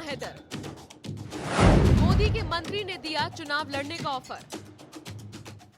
हैदर। मोदी के मंत्री ने दिया चुनाव लड़ने का ऑफर।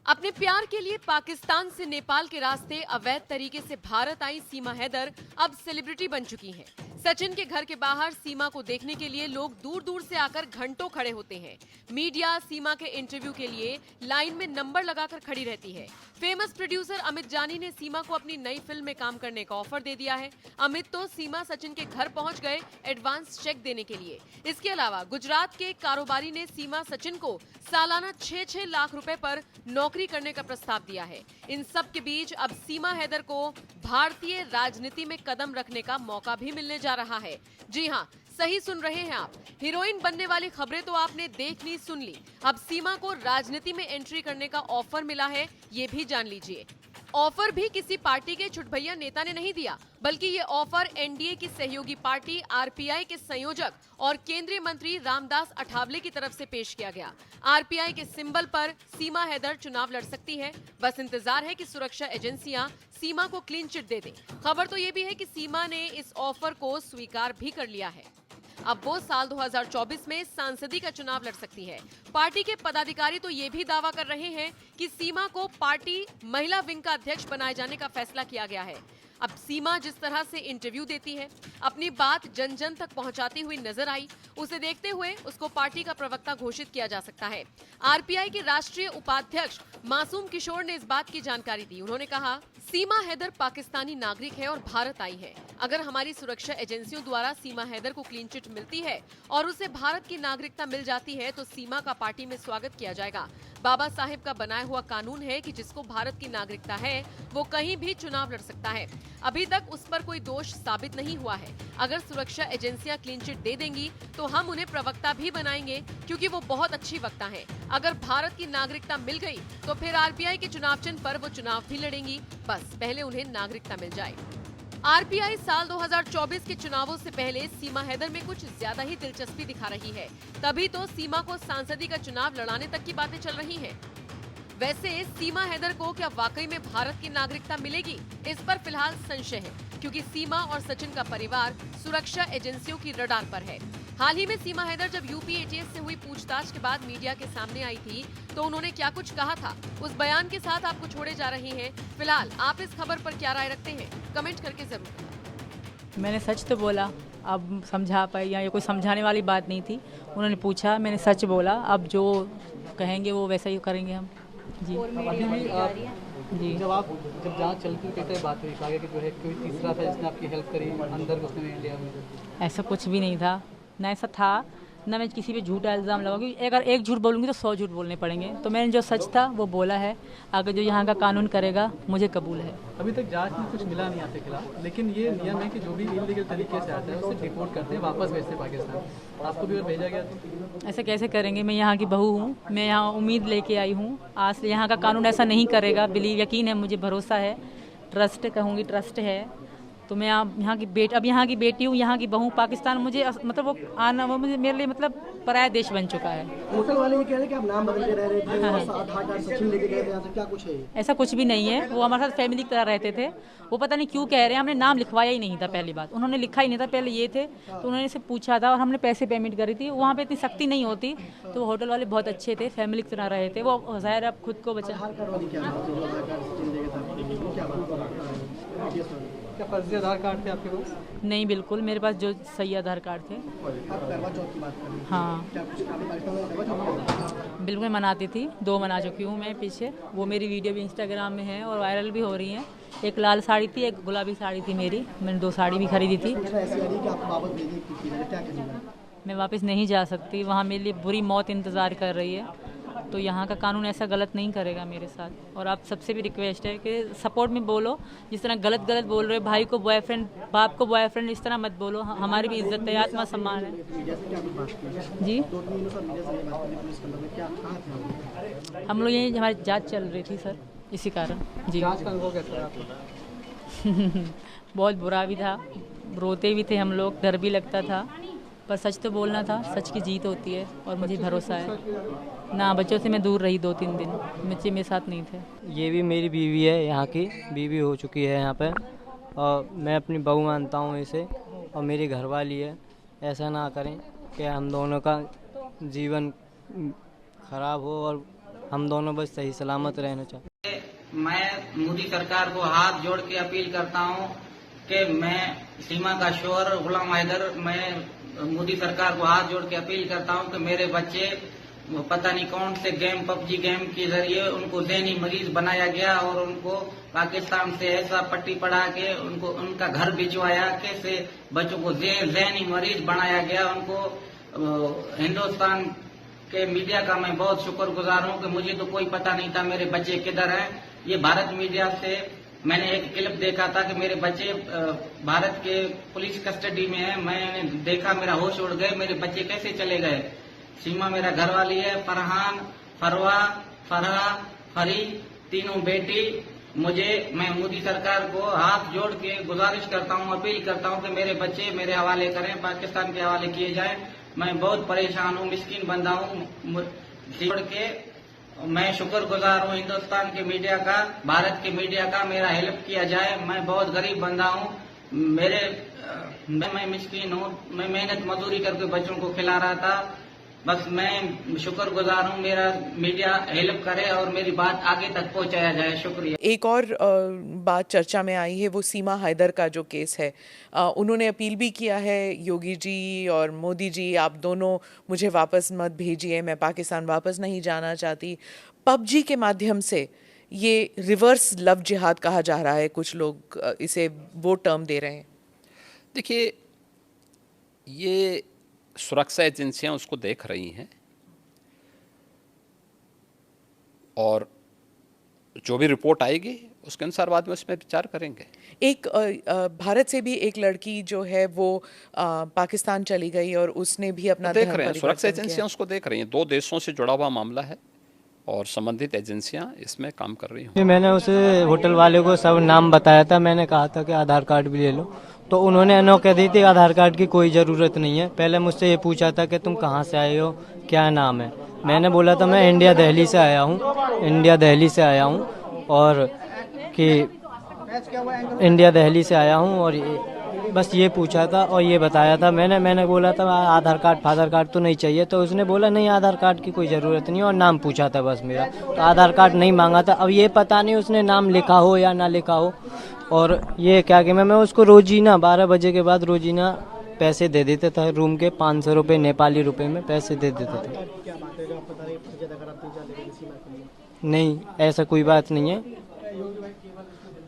अपने प्यार के लिए पाकिस्तान से नेपाल के रास्ते अवैध तरीके से भारत आई सीमा हैदर अब सेलिब्रिटी बन चुकी हैं। सचिन के घर के बाहर सीमा को देखने के लिए लोग दूर दूर से आकर घंटों खड़े होते हैं। मीडिया सीमा के इंटरव्यू के लिए लाइन में नंबर लगाकर खड़ी रहती है। फेमस प्रोड्यूसर अमित जानी ने सीमा को अपनी नई फिल्म में काम करने का ऑफर दे दिया है। अमित तो सीमा सचिन के घर पहुंच गए एडवांस चेक देने के लिए। इसके अलावा गुजरात के एक कारोबारी ने सीमा सचिन को सालाना 6-6 लाख रुपए पर नौकरी करने का प्रस्ताव दिया है। इन सब के बीच अब सीमा हैदर को भारतीय राजनीति में कदम रखने का मौका भी मिलने जा रहा है। जी हां, सही सुन रहे हैं आप। हीरोइन बनने वाली खबरें तो आपने देख ली, सुन ली। अब सीमा को राजनीति में एंट्री करने का ऑफर मिला है, ये भी जान लीजिए। ऑफर भी किसी पार्टी के छुटभैया नेता ने नहीं दिया, बल्कि ये ऑफर एनडीए की सहयोगी पार्टी आरपीआई के संयोजक और केंद्रीय मंत्री रामदास अठावले की तरफ से पेश किया गया। आरपीआई के सिंबल पर सीमा हैदर चुनाव लड़ सकती है। बस इंतजार है कि सुरक्षा एजेंसियां सीमा को क्लीन चिट दे दें। खबर तो ये भी है कि सीमा ने इस ऑफर को स्वीकार भी कर लिया है। अब वो साल 2024 में सांसदी का चुनाव लड़ सकती है। पार्टी के पदाधिकारी तो ये भी दावा कर रहे हैं कि सीमा को पार्टी महिला विंग का अध्यक्ष बनाए जाने का फैसला किया गया है। अब सीमा जिस तरह से इंटरव्यू देती है, अपनी बात जन जन तक पहुंचाती हुई नजर आई, उसे देखते हुए उसको पार्टी का प्रवक्ता घोषित किया जा सकता है। आरपीआई के राष्ट्रीय उपाध्यक्ष मासूम किशोर ने इस बात की जानकारी दी। उन्होंने कहा, सीमा हैदर पाकिस्तानी नागरिक है और भारत आई है। अगर हमारी सुरक्षा एजेंसियों द्वारा सीमा हैदर को क्लीन चिट मिलती है और उसे भारत की नागरिकता मिल जाती है तो सीमा का पार्टी में स्वागत किया जाएगा। बाबा साहेब का बनाया हुआ कानून है कि जिसको भारत की नागरिकता है वो कहीं भी चुनाव लड़ सकता है। अभी तक उस पर कोई दोष साबित नहीं हुआ है। अगर सुरक्षा एजेंसियां क्लीन चिट दे देंगी तो हम उन्हें प्रवक्ता भी बनाएंगे, क्योंकि वो बहुत अच्छी वक्ता हैं। अगर भारत की नागरिकता मिल गई तो फिर आरपीआई के चुनाव चिन्ह पर वो चुनाव भी लड़ेंगी। बस पहले उन्हें नागरिकता मिल जाए। आरपीआई साल 2024 के चुनावों से पहले सीमा हैदर में कुछ ज्यादा ही दिलचस्पी दिखा रही है। तभी तो सीमा को सांसदी का चुनाव लड़ाने तक की बातें चल रही हैं। वैसे सीमा हैदर को क्या वाकई में भारत की नागरिकता मिलेगी, इस पर फिलहाल संशय है, क्योंकि सीमा और सचिन का परिवार सुरक्षा एजेंसियों की रडार पर है। हाल ही में सीमा हैदर जब यूपी एटीएस से हुई पूछताछ के बाद मीडिया के सामने आई थी तो उन्होंने क्या कुछ कहा था, उस बयान के साथ आपको छोड़े जा रहे हैं। फिलहाल आप इस खबर पर क्या राय रखते हैं, कमेंट करके जरूर बताएं। मैंने सच तो बोला, अब समझा पाई या ये कोई समझाने वाली बात नहीं थी। उन्होंने पूछा, मैंने सच बोला, अब जो कहेंगे वो वैसा ही करेंगे हम। जी अभी भी जी जब जांच चलती कहते बात हुई आगे कि जो है कोई तीसरा था जिसने आपकी हेल्प करी, अंदर घुसने में लिया। ऐसा कुछ भी नहीं था, ना ऐसा था, ना मैं किसी पे झूठा इल्ज़ाम लगाऊंगी। अगर एक झूठ बोलूँगी तो 100 झूठ बोलने पड़ेंगे। तो मैंने जो सच था वो बोला है। आगे जो यहाँ का कानून करेगा मुझे कबूल है। अभी तक जांच में कुछ मिला नहीं आपके खिलाफ, लेकिन ये नियम है कि जो भी इलीगल तरीके से आता है उसे डिपोर्ट करते हैं, वापस भेजते हैं पाकिस्तान। आपको भी भेजा गया तो ऐसा कैसे करेंगे? मैं यहाँ की बहू हूँ, मैं यहाँ उम्मीद लेके आई हूँ। आज से यहाँ का कानून ऐसा नहीं करेगा, यकीन है, मुझे भरोसा है, ट्रस्ट कहूँगी, ट्रस्ट है। तो मैं यहाँ की बेटी हूँ, यहाँ की बहू। पाकिस्तान मुझे मतलब वो आना, वो मुझे मेरे लिए मतलब पराया देश बन चुका है। होटल वाले ये कह रहे हैं कि आप नाम बदल के रह रहे थे, आधार कार्ड सचिन लेके गए थे, यहाँ से क्या कुछ है? ऐसा कुछ भी नहीं है। वो हमारे साथ फैमिली की तरह रहते थे। वो पता नहीं क्यों कह रहे हैं, हमने नाम लिखवाया ही नहीं था। पहली बात, उन्होंने लिखा ही नहीं था, पहले ये थे तो उन्होंने से पूछा था और हमने पैसे पेमेंट करी थी। वहाँ पे इतनी सख्ती नहीं होती। तो होटल वाले बहुत अच्छे थे, फैमिली की तरह रहे थे। वो ज़ाहिर अब खुद को बचा। क्या फर्जी आधार कार्ड थे आपके पास? नहीं, बिल्कुल मेरे पास जो सही आधार कार्ड थे। हाँ बिल्कुल मनाती थी, 2 मना चुकी हूँ मैं पीछे। वो मेरी वीडियो भी इंस्टाग्राम में है और वायरल भी हो रही है। एक लाल साड़ी थी, एक गुलाबी साड़ी थी मेरी। मैंने 2 साड़ी भी खरीदी थी। मैं वापस नहीं जा सकती, वहाँ मेरे लिए बुरी मौत इंतज़ार कर रही है। तो यहाँ का कानून ऐसा गलत नहीं करेगा मेरे साथ। और आप सबसे भी रिक्वेस्ट है कि सपोर्ट में बोलो। जिस तरह गलत बोल रहे हो, भाई को बॉयफ्रेंड, बाप को बॉयफ्रेंड, इस तरह मत बोलो। हमारी भी इज्जत है, आत्मा सम्मान है। जी हम लोग यही, हमारी जांच चल रही थी सर, इसी कारण। जी जांच का अनुभव कैसा है आपको? बहुत बुरा भी था, रोते भी थे हम लोग, डर भी लगता था, पर सच तो बोलना था। सच की जीत होती है और मुझे भरोसा है। ना, बच्चों से मैं दूर रही 2-3 दिन, बच्चे मेरे साथ नहीं थे। ये भी मेरी बीवी है, यहाँ की बीवी हो चुकी है यहाँ पे, और मैं अपनी बहू मानता हूँ इसे, और मेरी घरवाली है। ऐसा ना करें, कि हम दोनों का जीवन खराब हो और हम दोनों बस सही सलामत रहना चाहते। मैं मोदी सरकार को हाथ जोड़ के अपील करता हूं कि मैं सीमा का शोहर गुलाम हैदर, मैं मोदी सरकार को हाथ जोड़ के अपील करता हूं कि मेरे बच्चे पता नहीं कौन से गेम, पबजी गेम के जरिए उनको ज़हनी मरीज बनाया गया और उनको पाकिस्तान से ऐसा पट्टी पढ़ा के उनको उनका घर भिजवाया, कैसे बच्चों को ज़हनी मरीज बनाया गया। उनको हिंदुस्तान के मीडिया का मैं बहुत शुक्रगुजार हूं कि मुझे तो कोई पता नहीं था मेरे बच्चे किधर हैं। ये भारत मीडिया से मैंने एक क्लिप देखा था कि मेरे बच्चे भारत के पुलिस कस्टडी में है। मैंने देखा, मेरा होश उड़ गए, मेरे बच्चे कैसे चले गए। सीमा मेरा घरवाली है, फरहान, फरवा, फरहा, फरी, तीनों बेटी। मैं मोदी सरकार को हाथ जोड़ के गुजारिश करता हूं, अपील करता हूं कि मेरे बच्चे मेरे हवाले करें, पाकिस्तान के हवाले किए जाएं। मैं बहुत परेशान हूं, मिस्किन बंदा हूं। जोड़ के मैं शुक्रगुजार हूं हिंदुस्तान के मीडिया का, भारत के मीडिया का, मेरा हेल्प किया जाए। मैं बहुत गरीब बंदा हूं, मैं मिस्किन हूं, मैं मेहनत मजदूरी करके बच्चों को खिला रहा था। बस मैं शुक्रगुजार हूं, मेरा मीडिया हेल्प करे और मेरी बात आगे तक पहुंचाया जाए। शुक्रिया। एक और बात चर्चा में आई है, वो सीमा हैदर का जो केस है। उन्होंने अपील भी किया है, योगी जी और मोदी जी, आप दोनों मुझे वापस मत भेजिए, मैं पाकिस्तान वापस नहीं जाना चाहती। पबजी के माध्यम से ये रिवर्स लव जिहाद कहा जा रहा है, कुछ लोग इसे वो टर्म दे रहे हैं। देखिए, ये सुरक्षा एजेंसियां उसको देख रही हैं और जो भी रिपोर्ट आएगी उसके अनुसार बाद में उसमें विचार करेंगे। एक भारत से भी एक लड़की जो है वो पाकिस्तान चली गई और उसने भी अपना देख रहे हैं, सुरक्षा एजेंसियां उसको देख रही हैं। 2 देशों से जुड़ा हुआ मामला है और संबंधित एजेंसियां इसमें काम कर रही हैं। मैंने उस होटल वाले को सब नाम बताया था, मैंने कहा था कि आधार कार्ड भी ले लो, तो उन्होंने अनो कह दी थी आधार कार्ड की कोई ज़रूरत नहीं है। पहले मुझसे ये पूछा था कि तुम कहाँ से आए हो, क्या नाम है। मैंने बोला था मैं इंडिया दिल्ली से आया हूँ, इंडिया दिल्ली से आया हूँ, और कि इंडिया दिल्ली से आया हूँ, और बस ये पूछा था और ये बताया था। मैंने बोला था आधार कार्ड फादर कार्ड तो नहीं चाहिए, तो उसने बोला नहीं आधार कार्ड की कोई ज़रूरत नहीं, और नाम पूछा था बस मेरा, तो आधार कार्ड नहीं मांगा था। अब ये पता नहीं उसने नाम लिखा हो या ना लिखा हो। और ये क्या कि मैं उसको रोजीना 12 बजे के बाद रोजीना पैसे दे देते थे, रूम के 500 रुपये नेपाली रुपए में पैसे दे देते थे। नहीं, ऐसा कोई बात नहीं है।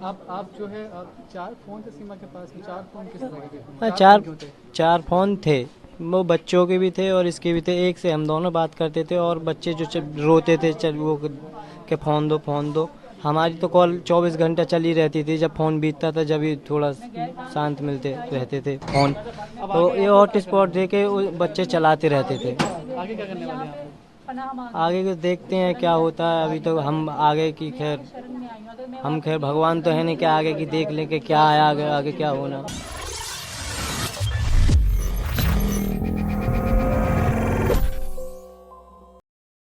आप जो है 4 फोन थे सीमा के पास में, 4 फोन किस तरह के थे? हाँ, 4 फोन थे, वो बच्चों के भी थे और इसके भी थे। एक से हम दोनों बात करते थे और बच्चे जो रोते थे चल वो के फ़ोन दो फ़ोन दो। हमारी तो कॉल 24 घंटा चली रहती थी, जब फ़ोन बीतता था जब भी थोड़ा शांत मिलते रहते थे फ़ोन, तो ये हॉटस्पॉट दे के बच्चे चलाते रहते थे। आगे क्या करने वाले हैं आप? आगे के देखते हैं क्या होता है। अभी तो हम आगे की खैर भगवान तो है नहीं कि आगे की देख लें कि क्या है, आगे क्या होना।